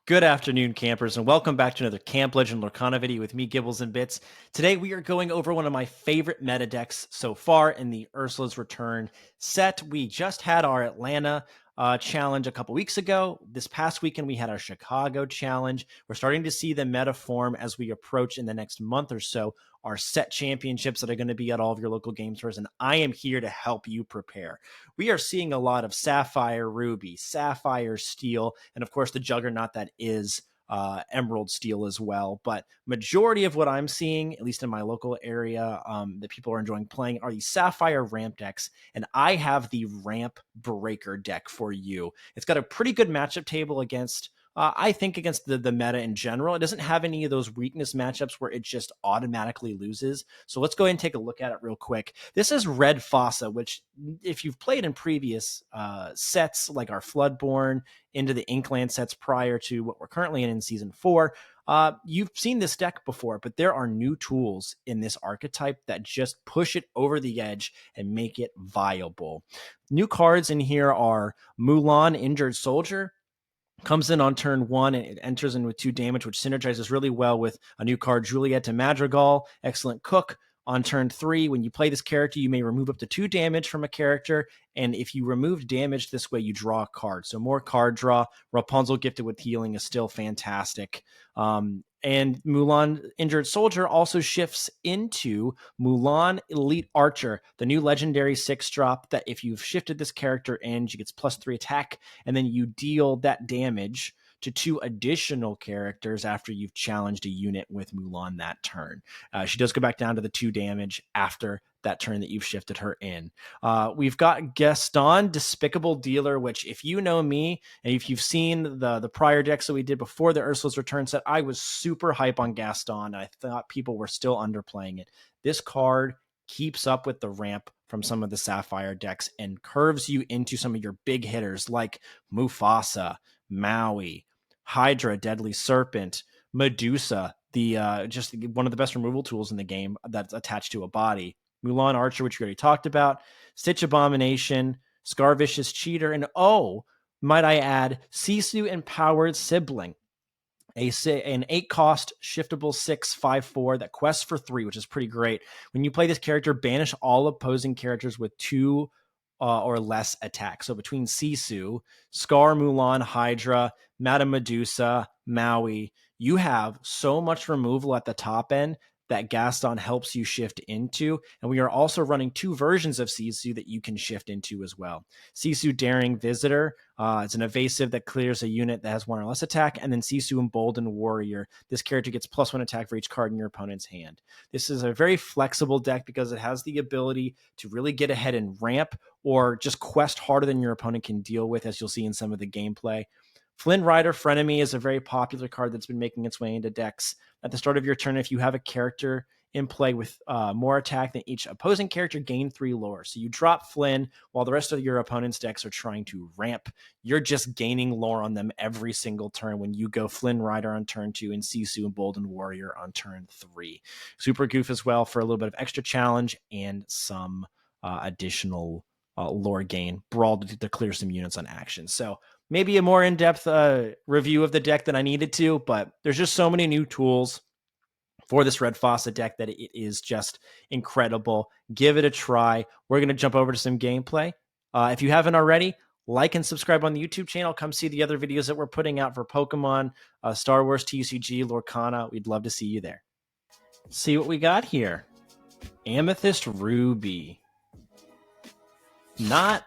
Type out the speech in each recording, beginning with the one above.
Good afternoon, campers, and welcome back to another Camp Legend Lorcana video with me, Gibbles and Bits. Today, we are going over one of my favorite meta decks so far in the Ursula's Return set. We just had our Atlanta challenge a couple weeks ago. This past weekend, we had our Chicago challenge. We're starting to see the meta form as we approach in the next month or so our set championships that are going to be at all of your local game stores, and I am here to help you prepare. We are seeing a lot of Sapphire Ruby, Sapphire Steel, and of course the juggernaut that is Emerald Steel as well. But majority of what I'm seeing, at least in my local area, that people are enjoying playing are these Sapphire ramp decks, and I have the Ramp Breaker deck for you. It's got a pretty good matchup table against I think against the meta in general. It doesn't have any of those weakness matchups where it just automatically loses. So let's go ahead and take a look at it real quick. This is Redfasa, which if you've played in previous sets like our Floodborn, into the Inkland sets prior to what we're currently in Season 4, you've seen this deck before, but there are new tools in this archetype that just push it over the edge and make it viable. New cards in here are Mulan, Injured Soldier. Comes in on turn 1 and it enters in with 2 damage, which synergizes really well with a new card, Juliet de Madrigal, Excellent Cook. On turn 3, when you play this character, you may remove up to 2 damage from a character, and if you remove damage this way, you draw a card. So more card draw. Rapunzel gifted with healing is still fantastic. And Mulan Injured Soldier also shifts into Mulan Elite Archer, the new legendary 6-drop that if you've shifted this character in, she gets +3 attack, and then you deal that damage to 2 additional characters after you've challenged a unit with Mulan that turn. She does go back down to the 2 damage after that turn that you've shifted her in. We've got Gaston, Despicable Dealer, which if you know me, and if you've seen the prior decks that we did before the Ursula's Return set, I was super hype on Gaston. I thought people were still underplaying it. This card keeps up with the ramp from some of the Sapphire decks and curves you into some of your big hitters like Mufasa, Maui, Hydra, Deadly Serpent, Medusa, the just one of the best removal tools in the game that's attached to a body. Mulan Archer, which we already talked about, Stitch Abomination, Scarvicious Cheater, and might I add, Sisu Empowered Sibling. An 8-cost shiftable 6/5/4 that quests for 3, which is pretty great. When you play this character, banish all opposing characters with 2 or less attack. So between Sisu, Scar, Mulan, Hydra, Madame Medusa, Maui, you have so much removal at the top end that Gaston helps you shift into. And we are also running 2 versions of Sisu that you can shift into as well. Sisu Daring Visitor, it's an evasive that clears a unit that has 1 or less attack. And then Sisu Emboldened Warrior. This character gets +1 attack for each card in your opponent's hand. This is a very flexible deck because it has the ability to really get ahead and ramp or just quest harder than your opponent can deal with, as you'll see in some of the gameplay. Flynn Rider Frenemy is a very popular card that's been making its way into decks. At the start of your turn, if you have a character in play with more attack than each opposing character, gain 3 lore. So you drop Flynn while the rest of your opponent's decks are trying to ramp. You're just gaining lore on them every single turn when you go Flynn Rider on turn 2 and Sisu Emboldened Warrior on turn 3. Super Goof as well for a little bit of extra challenge and some additional lore gain. Brawl to clear some units on action. So maybe a more in-depth review of the deck than I needed to, but there's just so many new tools for this Redfasa deck that it is just incredible. Give it a try. We're going to jump over to some gameplay. If you haven't already, like and subscribe on the YouTube channel. Come see the other videos that we're putting out for Pokemon, Star Wars, TCG, Lorcana. We'd love to see you there. Let's see what we got here. Amethyst Ruby. Not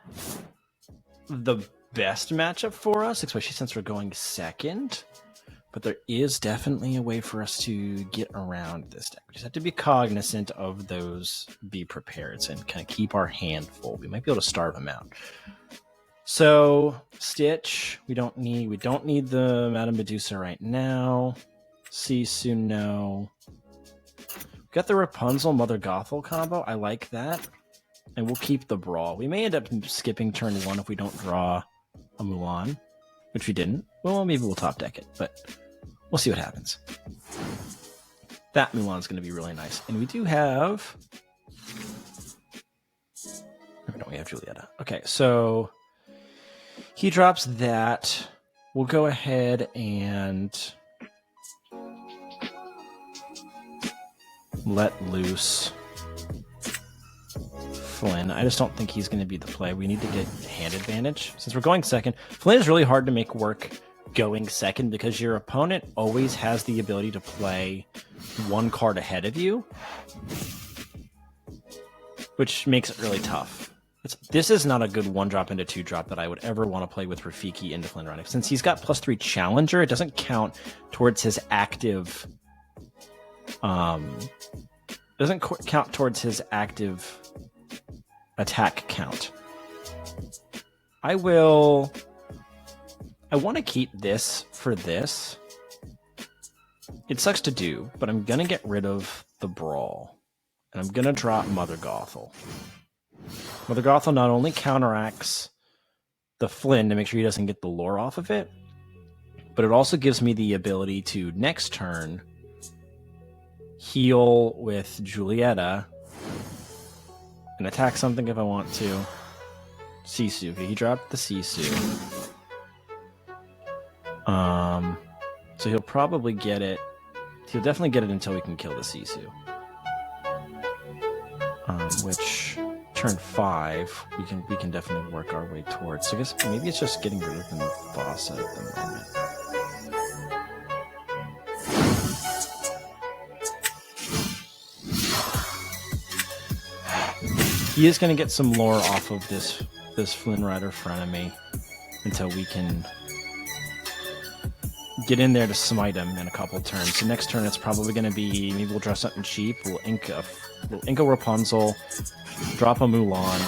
the best matchup for us, especially since we're going second. But there is definitely a way for us to get around this deck. We just have to be cognizant of those be prepared and kind of keep our hand full. We might be able to starve them out. So Stitch, we don't need the Madame Medusa right now. Sisu, no. We've got the Rapunzel Mother Gothel combo. I like that. And we'll keep the Brawl. We may end up skipping turn 1 if we don't draw a Mulan, which we didn't. Well, maybe we'll top deck it, but we'll see what happens. That Mulan's going to be really nice. And we do have... Or don't we have Julieta? Okay, so he drops that. we'll go ahead and let loose Flynn. I just don't think he's going to be the play. We need to get hand advantage. Since we're going second, Flynn is really hard to make work going second because your opponent always has the ability to play one card ahead of you, which makes it really tough. This is not a good 1-drop into 2-drop that I would ever want to play with Rafiki into Flynn running. Since he's got +3 Challenger, it doesn't count towards his active... doesn't count towards his active attack count. I want to keep this for this. It sucks to do, but I'm going to get rid of the Brawl. And I'm going to drop Mother Gothel. Mother Gothel not only counteracts the Flynn to make sure he doesn't get the lore off of it, but it also gives me the ability to, next turn, heal with Julieta and attack something if I want to. Sisu. Okay, he dropped the Sisu. So he'll probably get it. He'll definitely get it until we can kill the Sisu. Which turn 5 we can definitely work our way towards. So I guess maybe it's just getting rid of the Redfasa at the moment. He is going to get some lore off of this Flynn Rider frenemy until we can get in there to smite him in a couple turns. So next turn it's probably going to be, maybe we'll draw something cheap. We'll ink a Rapunzel, drop a Mulan,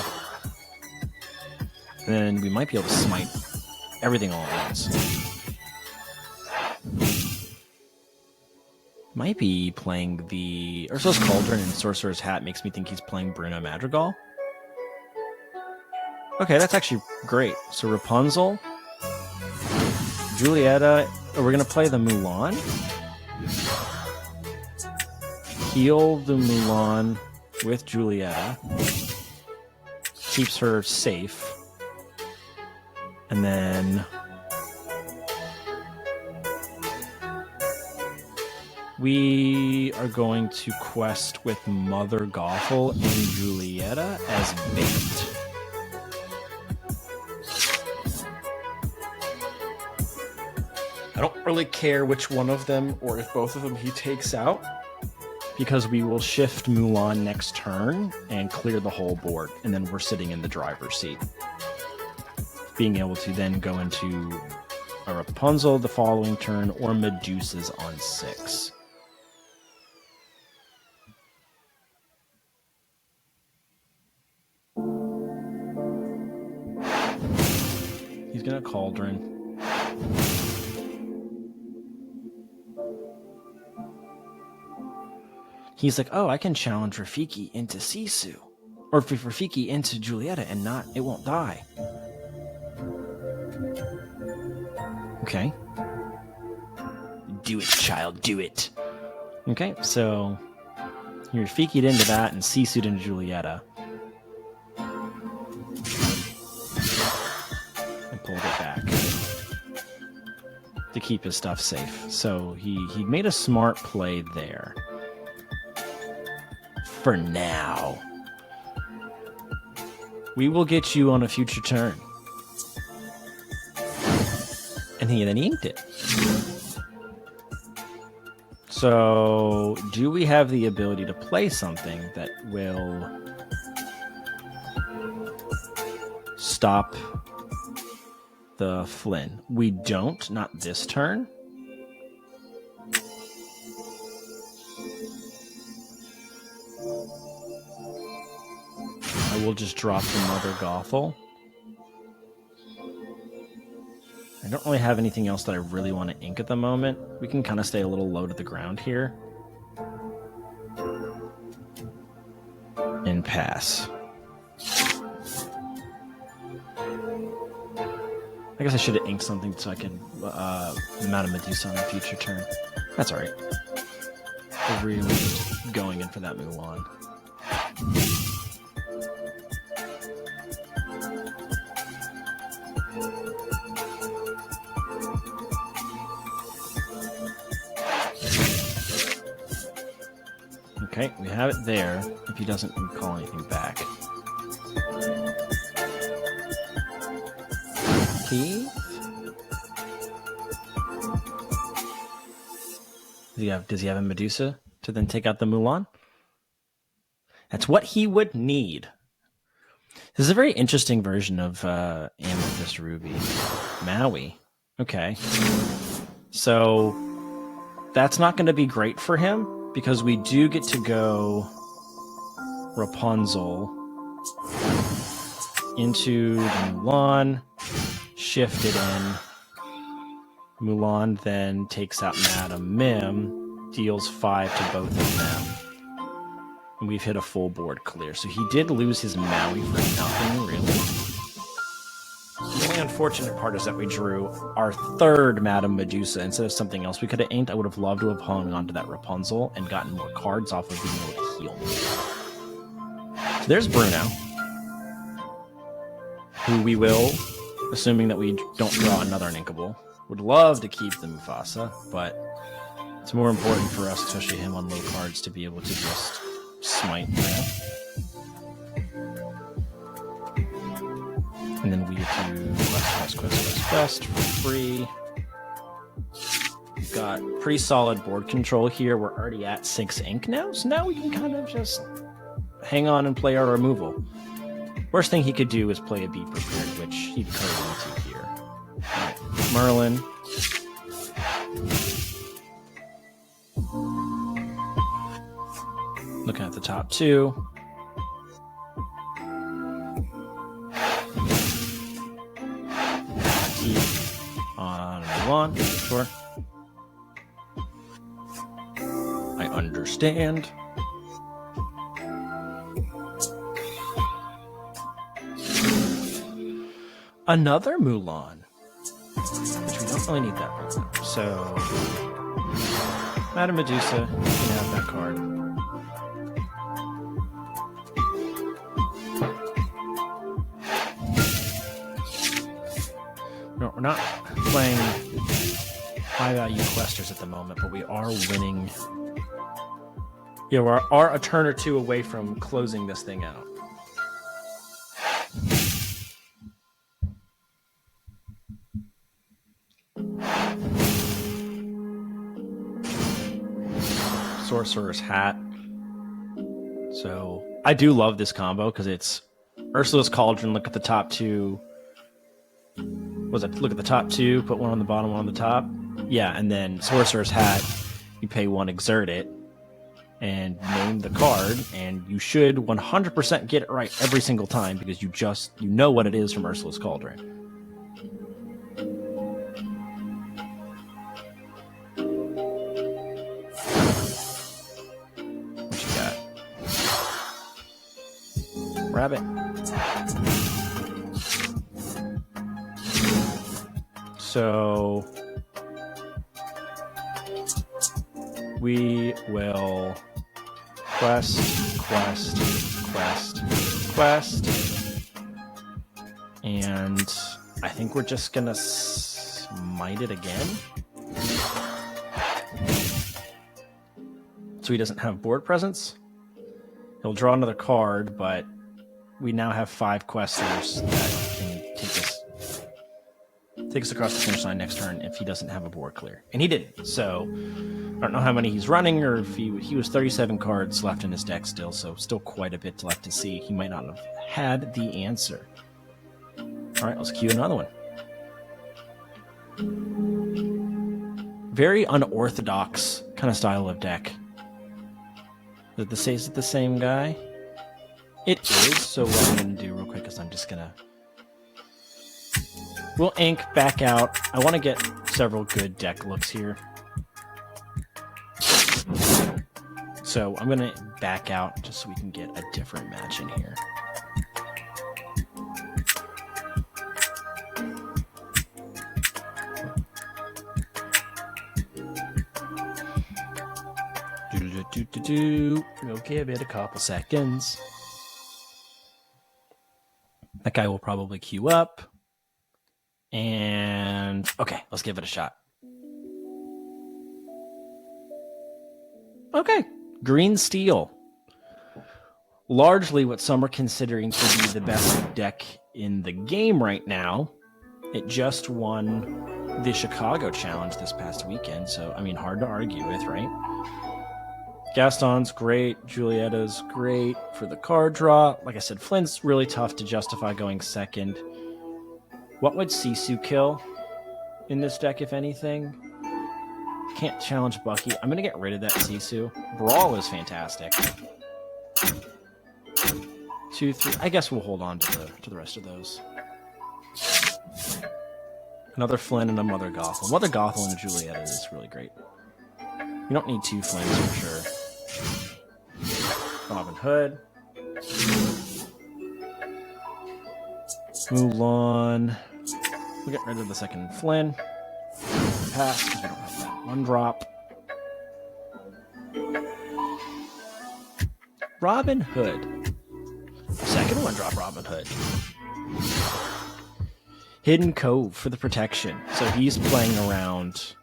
and then we might be able to smite everything all at once. Might be playing the Ursula's Cauldron and Sorcerer's Hat makes me think he's playing Bruno Madrigal. Okay, that's actually great. So Rapunzel, Julieta, we're going to play the Mulan. Heal the Mulan with Julieta. Keeps her safe. And then we are going to quest with Mother Gothel and Julieta as bait. I don't really care which one of them or if both of them he takes out, because we will shift Mulan next turn and clear the whole board, and then we're sitting in the driver's seat. Being able to then go into a Rapunzel the following turn or Medusa's on 6. He's gonna Cauldron. He's like, oh, I can challenge Rafiki into Sisu. Or Rafiki into Julieta and it won't die. Okay. Do it, child, do it. Okay, so you Rafiki'd into that and Sisu'd into Julieta. And pulled it back to keep his stuff safe. So he made a smart play there. For now. We will get you on a future turn. And then he inked it. So, do we have the ability to play something that will stop the Flynn? We don't, not this turn. I will just drop the Mother Gothel. I don't really have anything else that I really want to ink at the moment. We can kind of stay a little low to the ground here. And pass. I guess I should have inked something so I could mount a Medusa on a future turn. That's alright. We're really just going in for that Mulan. Okay, we have it there if he doesn't recall anything back. Keith? Does he have a Medusa to then take out the Mulan? That's what he would need. This is a very interesting version of Amethyst Ruby. Maui. Okay. So that's not going to be great for him because we do get to go Rapunzel into the Mulan, shift it in. Mulan then takes out Madame Mim, deals 5 to both of them. And we've hit a full board clear. So he did lose his Maui for nothing, really. The only unfortunate part is that we drew our third Madame Medusa instead of something else we could have inked. I would have loved to have hung onto that Rapunzel and gotten more cards off of being able to heal. So there's Bruno, who we will, assuming that we don't draw another Inkable, would love to keep the Mufasa, but it's more important for us, especially him on low cards, to be able to just smite Bruno. And then we get to quest for free. We've got pretty solid board control here. We're already at 6 ink now, so now we can kind of just hang on and play our removal. Worst thing he could do is play a Be Prepared, which he'd currently into here. Right. Merlin. Looking at the top 2. On Mulan, sure. I understand. Another Mulan, which we don't really need that right now. So, Madame Medusa, you can have that card. No, we're not playing high-value questers at the moment, but we are winning. Yeah, we are a turn or two away from closing this thing out. Sorcerer's Hat. So I do love this combo because it's Ursula's Cauldron. Look at the top 2. Was it look at the top 2, put one on the bottom, one on the top? Yeah, and then Sorcerer's Hat, you pay 1, exert it, and name the card, and you should 100% get it right every single time because you know what it is from Ursula's Cauldron. What you got? Rabbit. So we will quest, and I think we're just gonna smite it again. So he doesn't have board presence. He'll draw another card, but we now have 5 questers that can take us across the finish line next turn if he doesn't have a board clear. And he didn't, so I don't know how many he's running, or if he was 37 cards left in his deck still, so still quite a bit left to see. He might not have had the answer. All right, let's cue another one. Very unorthodox kind of style of deck. Is it the same guy? It is, so what I'm going to do real quick is I'm just going to... We'll ink back out. I want to get several good deck looks here. So I'm going to back out just so we can get a different match in here. We'll give it a couple seconds. That guy will probably queue up. And okay, let's give it a shot. Okay, Green Steel. Largely what some are considering to be the best deck in the game right now. It just won the Chicago Challenge this past weekend, so, I mean, hard to argue with, right? Gaston's great. Julietta's great for the card draw. Like I said, Flint's really tough to justify going second. What would Sisu kill in this deck, if anything? Can't challenge Bucky. I'm going to get rid of that Sisu. Brawl is fantastic. 2, 3. I guess we'll hold on to the rest of those. Another Flynn and a Mother Gothel. Mother Gothel and a Julietta is really great. You don't need 2 Flynns for sure. Robin Hood. Mulan. We'll get rid of the second Flynn. Pass, because we don't have that 1-drop. Robin Hood. Second 1-drop Robin Hood. Hidden Cove for the protection. So he's playing around.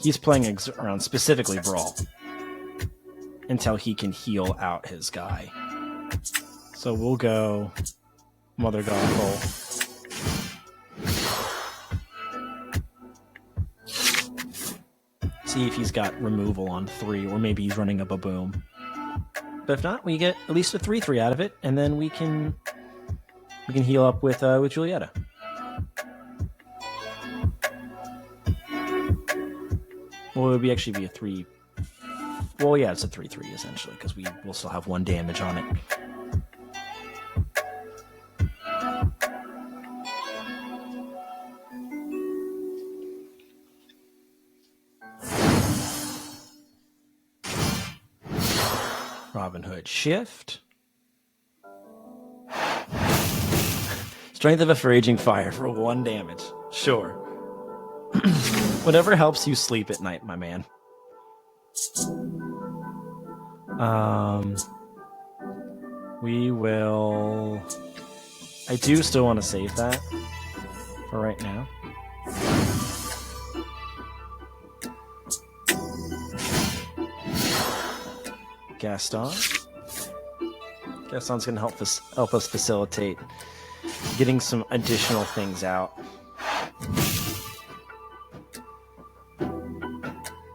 He's playing around specifically Brawl until he can heal out his guy. So we'll go Mother Gothel. See if he's got removal on 3, or maybe he's running up a boom. But if not, we get at least a 3/3 out of it, and then we can heal up with Julietta. Well, it would actually be a 3. Well, yeah, it's a 3/3 essentially, because we will still have 1 damage on it. Robin Hood shift. Strength of a Raging Fire for 1 damage. Sure. Whatever helps you sleep at night, my man. We will... I do still want to save that for right now. Gaston. Gaston's going to help us facilitate getting some additional things out.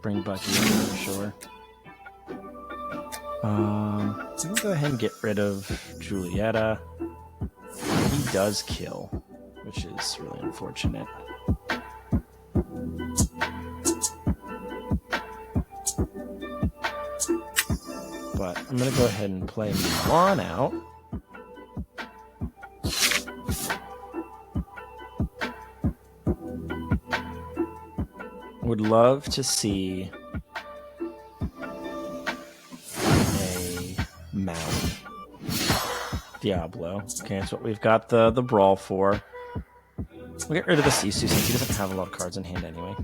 Bring Bucky in for sure. We'll go ahead and get rid of Julietta. He does kill, which is really unfortunate. But I'm going to go ahead and play Mulan out. Would love to see a Maui Diablo. Okay, that's what we've got the Brawl for. We'll get rid of the Sisu since he doesn't have a lot of cards in hand anyway.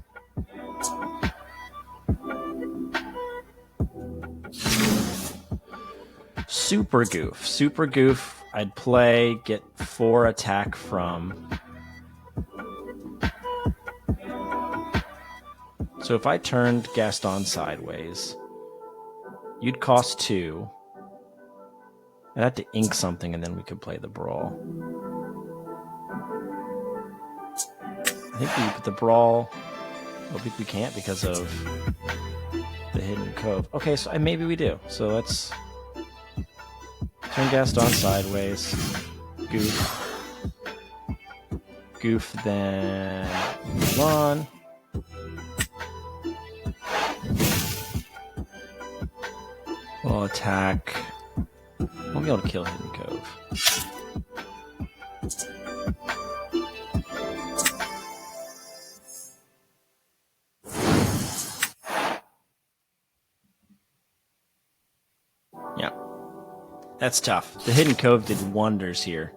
Super Goof. Super Goof, I'd play, get 4 attack from. So if I turned Gaston sideways, you'd cost 2. I'd have to ink something and then we could play the Brawl. I think we put the Brawl. I don't think we can't because of the Hidden Cove. Okay, so maybe we do. So let's turn Gaston sideways. Goof. Goof, then Mulan. We'll attack. Won't be able to kill Hidden Cove. Yeah. That's tough. The Hidden Cove did wonders here.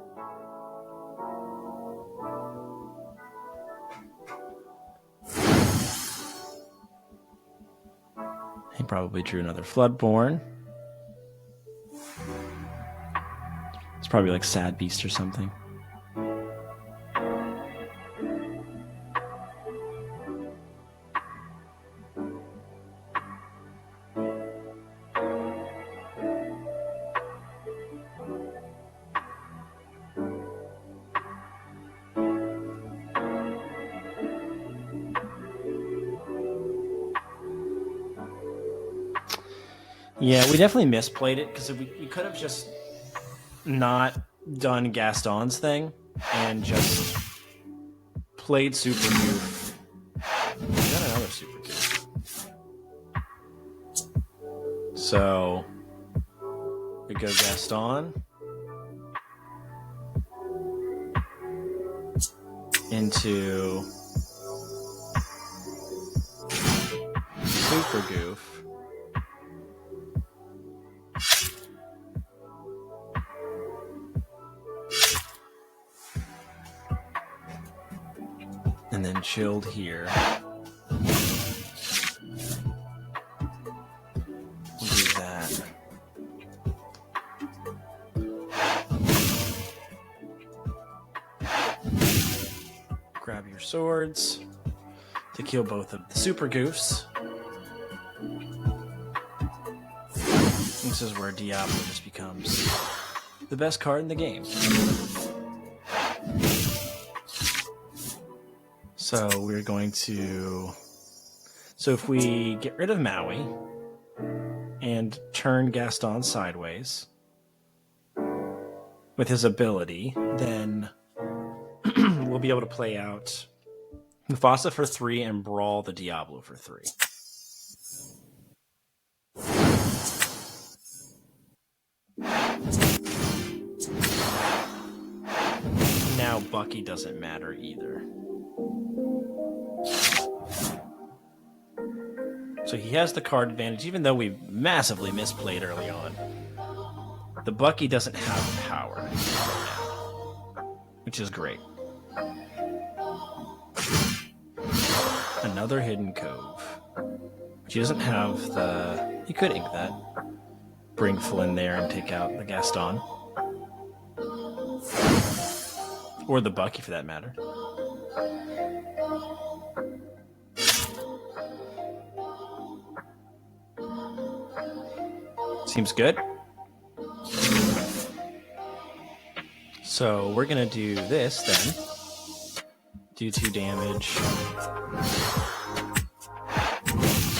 He probably drew another Floodborn. It's probably like Sad Beast or something. Yeah, we definitely misplayed it because we could have just not done Gaston's thing and just played Super Goof. We got another Super Goof. So we go Gaston into Super Goof. And then chilled here. We'll do that. Grab your swords to kill both of the Super Goofs. This is where Diablo just becomes the best card in the game. So we're going to... So if we get rid of Maui and turn Gaston sideways with his ability, then we'll be able to play out Mufasa for 3 and Brawl the Diablo for 3. Now Bucky doesn't matter either. So he has the card advantage, even though we massively misplayed early on. The Bucky doesn't have power right now, which is great. Another Hidden Cove. She doesn't have the... You could ink that. Bring Flynn there and take out the Gaston. Or the Bucky, for that matter. Seems good. So we're going to do this then. Do 2 damage.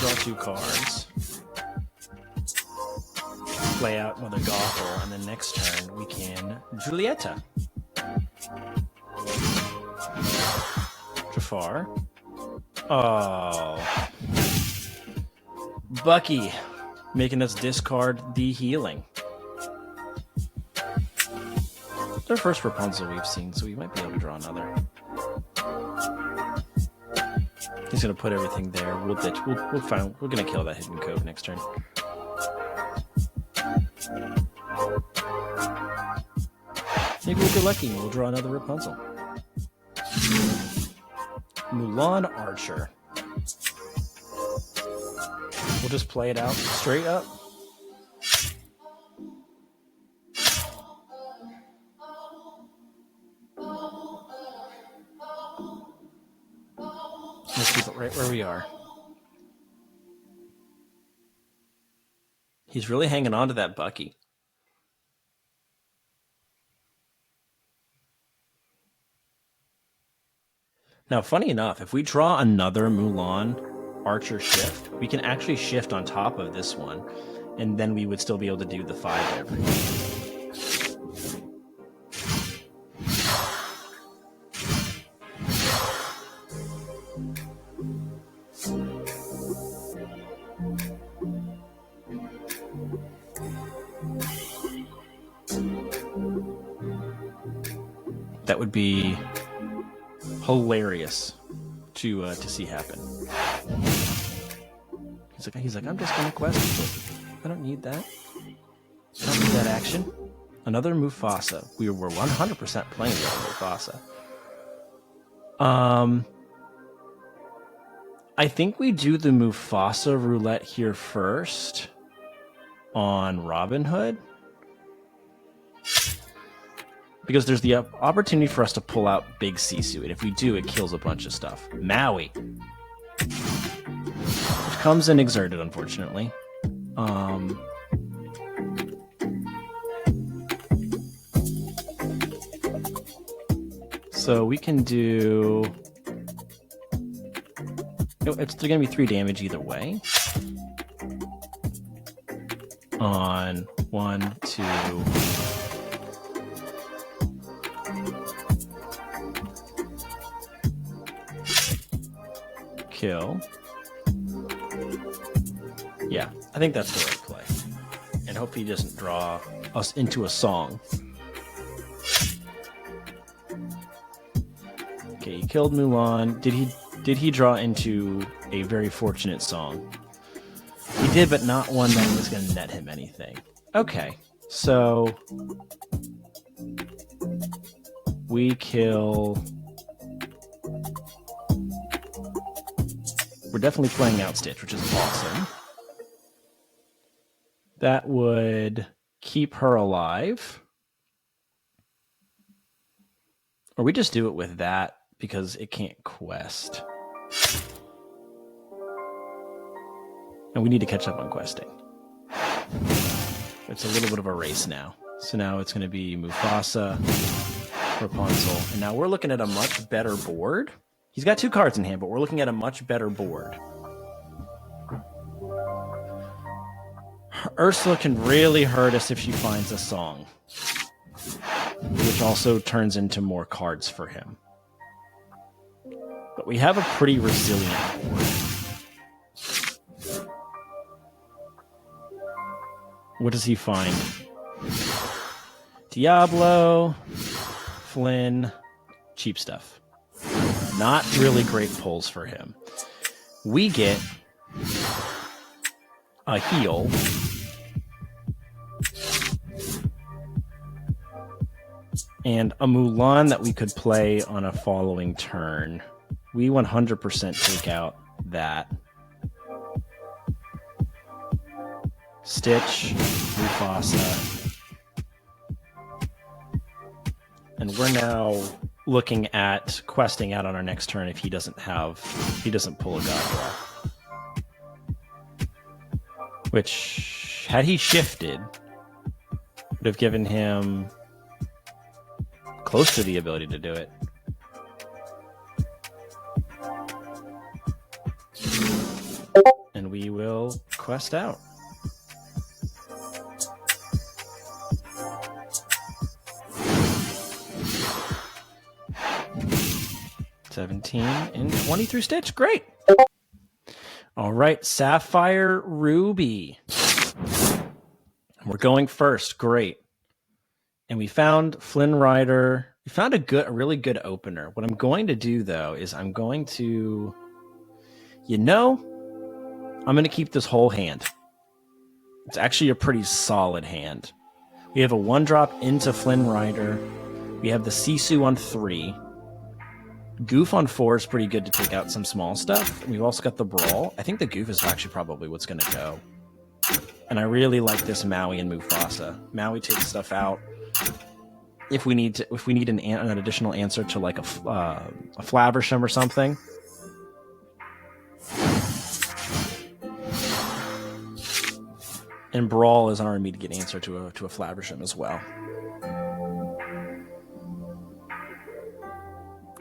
Draw 2 cards. Play out Mother Gothel, and then next turn we can Julieta. Jafar. Oh. Bucky, making us discard the healing. It's our first Rapunzel we've seen, so we might be able to draw another. He's gonna put everything there. We'll ditch. We'll find. We're gonna kill that Hidden Cove next turn. Maybe we'll get lucky and we'll draw another Rapunzel. Mulan Archer. We'll just play it out straight up. Let's keep it right where we are. He's really hanging on to that Bucky. Now, funny enough, if we draw another Mulan Archer shift, we can actually shift on top of this one, and then we would still be able to do the 5 every. That would be hilarious to see happen. He's like, I'm just gonna quest it. I don't need that. I don't need that action. Another Mufasa. We were 100% playing the other Mufasa. I think we do the Mufasa roulette here first on Robin Hood. Because there's the opportunity for us to pull out Big Sisu, and if we do, it kills a bunch of stuff. Maui. Which comes in exerted, unfortunately. So we can do... It's going to be 3 damage either way. on 1, 2. Kill. Yeah, I think that's the right play. And hope he doesn't draw us into a song. Okay, he killed Mulan. Did he draw into a very fortunate song? He did, but not one that was going to net him anything. Okay, so we kill. We're definitely playing out Stitch, which is awesome. That would keep her alive. Or we just do it with that because it can't quest. And we need to catch up on questing. It's a little bit of a race now. So now it's going to be Mufasa, Rapunzel. And now we're looking at a much better board. He's got 2 cards in hand, but we're looking at a much better board. Ursula can really hurt us if she finds a song, which also turns into more cards for him. But we have a pretty resilient board. What does he find? Diablo, Flynn, cheap stuff. Not really great pulls for him. We get a heal. And a Mulan that we could play on a following turn. We 100% take out that. Stitch, Mufasa. And we're now looking at questing out on our next turn if he doesn't pull a god draw. Which, had he shifted, would have given him close to the ability to do it. And we will quest out. $17 and $20 through Stitch. Great. All right, Sapphire, Ruby. We're going first. Great. And we found Flynn Rider. We found a really good opener. What I'm going to do, though, is I'm going to, I'm going to keep this whole hand. It's actually a pretty solid hand. We have a 1-drop into Flynn Rider. We have the Sisu on 3. Goof on 4 is pretty good to take out some small stuff. And we've also got the Brawl. I think the Goof is actually probably what's going to go. And I really like this Maui and Mufasa. Maui takes stuff out. If we need an additional answer to like a Flaversham or something. And Brawl is our immediate answer to a Flaversham as well.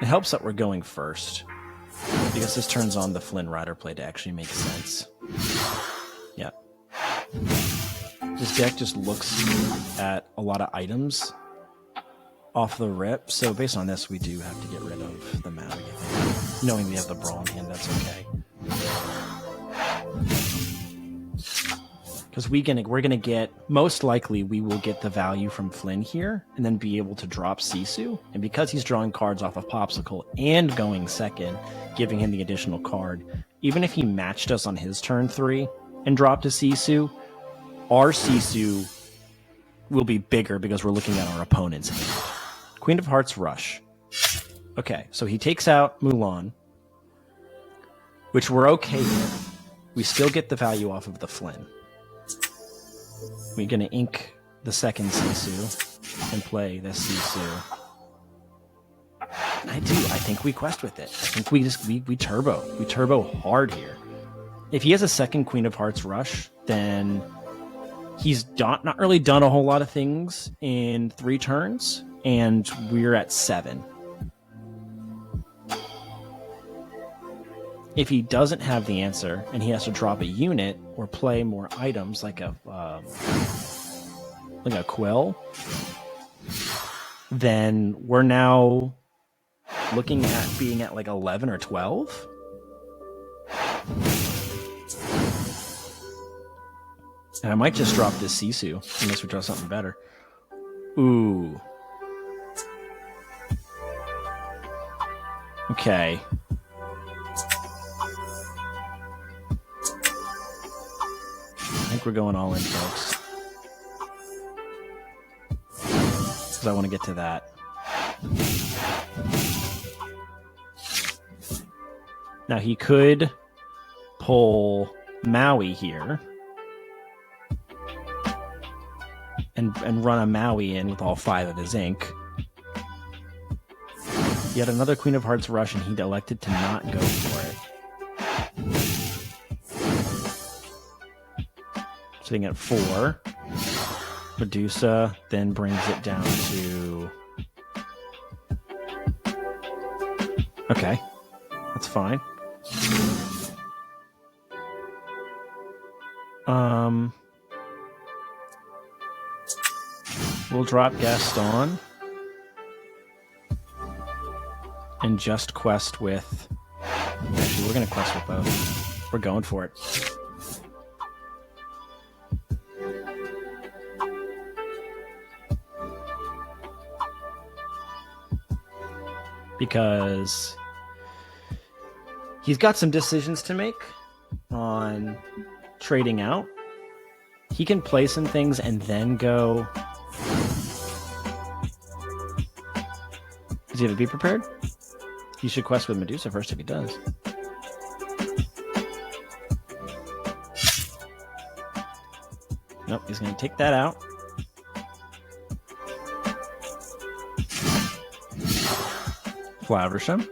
It helps that we're going first, because this turns on the Flynn Rider play to actually make sense. Yeah. This deck just looks at a lot of items off the rip, so based on this, we do have to get rid of the Maui. Knowing we have the Brawl in hand, that's okay. Because we're gonna get, most likely we will get the value from Flynn here and then be able to drop Sisu. And because he's drawing cards off of Popsicle and going second, giving him the additional card, even if he matched us on his turn 3 and dropped a Sisu, our Sisu will be bigger because we're looking at our opponent's hand. Queen of Hearts Rush. Okay, so he takes out Mulan, which we're okay with. We still get the value off of the Flynn. We're going to ink the second Sisu and play this Sisu. I think we quest with it. I think we turbo. We turbo hard here. If he has a second Queen of Hearts Rush, then he's not really done a whole lot of things in 3 turns, and we're at 7. if he doesn't have the answer and he has to drop a unit or play more items like a quill, then we're now looking at being at like 11 or 12. And I might just drop this Sisu unless we draw something better. Ooh. Okay. I think we're going all in, folks. Because I want to get to that. Now he could pull Maui here and run a Maui in with all 5 of his ink. He had another Queen of Hearts rush and he elected to not go for it. Sitting at 4. Medusa then brings it down to... Okay, that's fine. We'll drop Gaston and just quest with... Actually, we're going to quest with both. We're going for it. Because he's got some decisions to make on trading out. He can play some things and then go... Does he have to be prepared? He should quest with Medusa first if he does. Nope, he's going to take that out. Flowersham.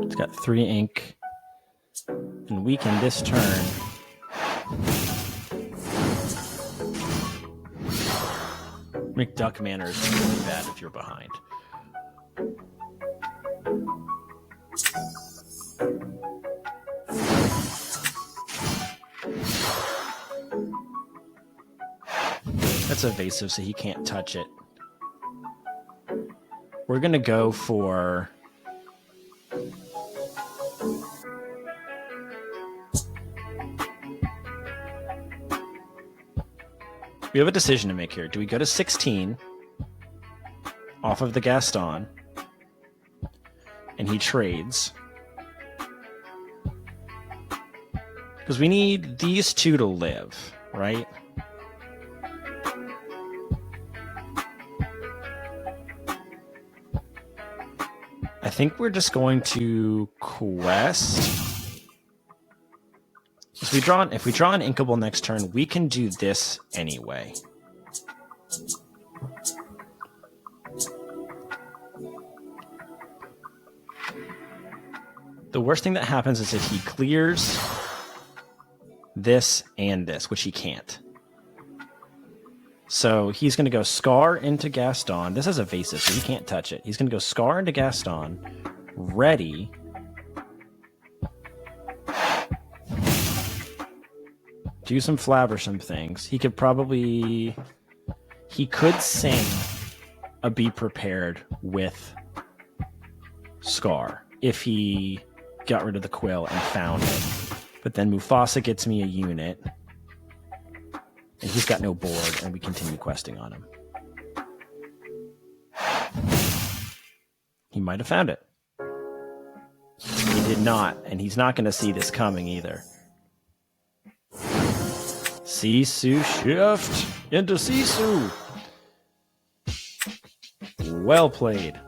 It's got 3 ink. And weaken this turn. McDuck Manor is really bad if you're behind. That's evasive, so he can't touch it. We're going to go for... We have a decision to make here. Do we go to 16 off of the Gaston and he trades? Because we need these 2 to live, right? I think we're just going to quest. If we draw an Inkable next turn, we can do this anyway. The worst thing that happens is if he clears this and this, which he can't. So he's going to go Scar into Gaston. This is evasive, so he can't touch it. He's going to go Scar into Gaston. Ready. Do some Flabbersham things. He could probably... He could sing a Be Prepared with Scar if he got rid of the Quill and found it. But then Mufasa gets me a unit. And he's got no board, and we continue questing on him. He might have found it. He did not, and he's not going to see this coming either. Sisu shift into Sisu. Well played.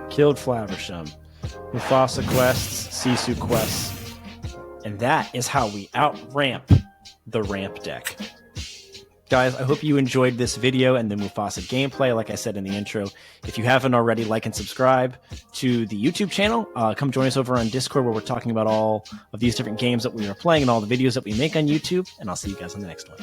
Killed Flaversham. Mufasa quests, Sisu quests. And that is how we out-ramp the ramp deck. Guys, I hope you enjoyed this video and the Mufasa gameplay. Like I said in the intro, if you haven't already, like and subscribe to the YouTube channel. Come join us over on Discord, where we're talking about all of these different games that we are playing and all the videos that we make on YouTube. And I'll see you guys on the next one.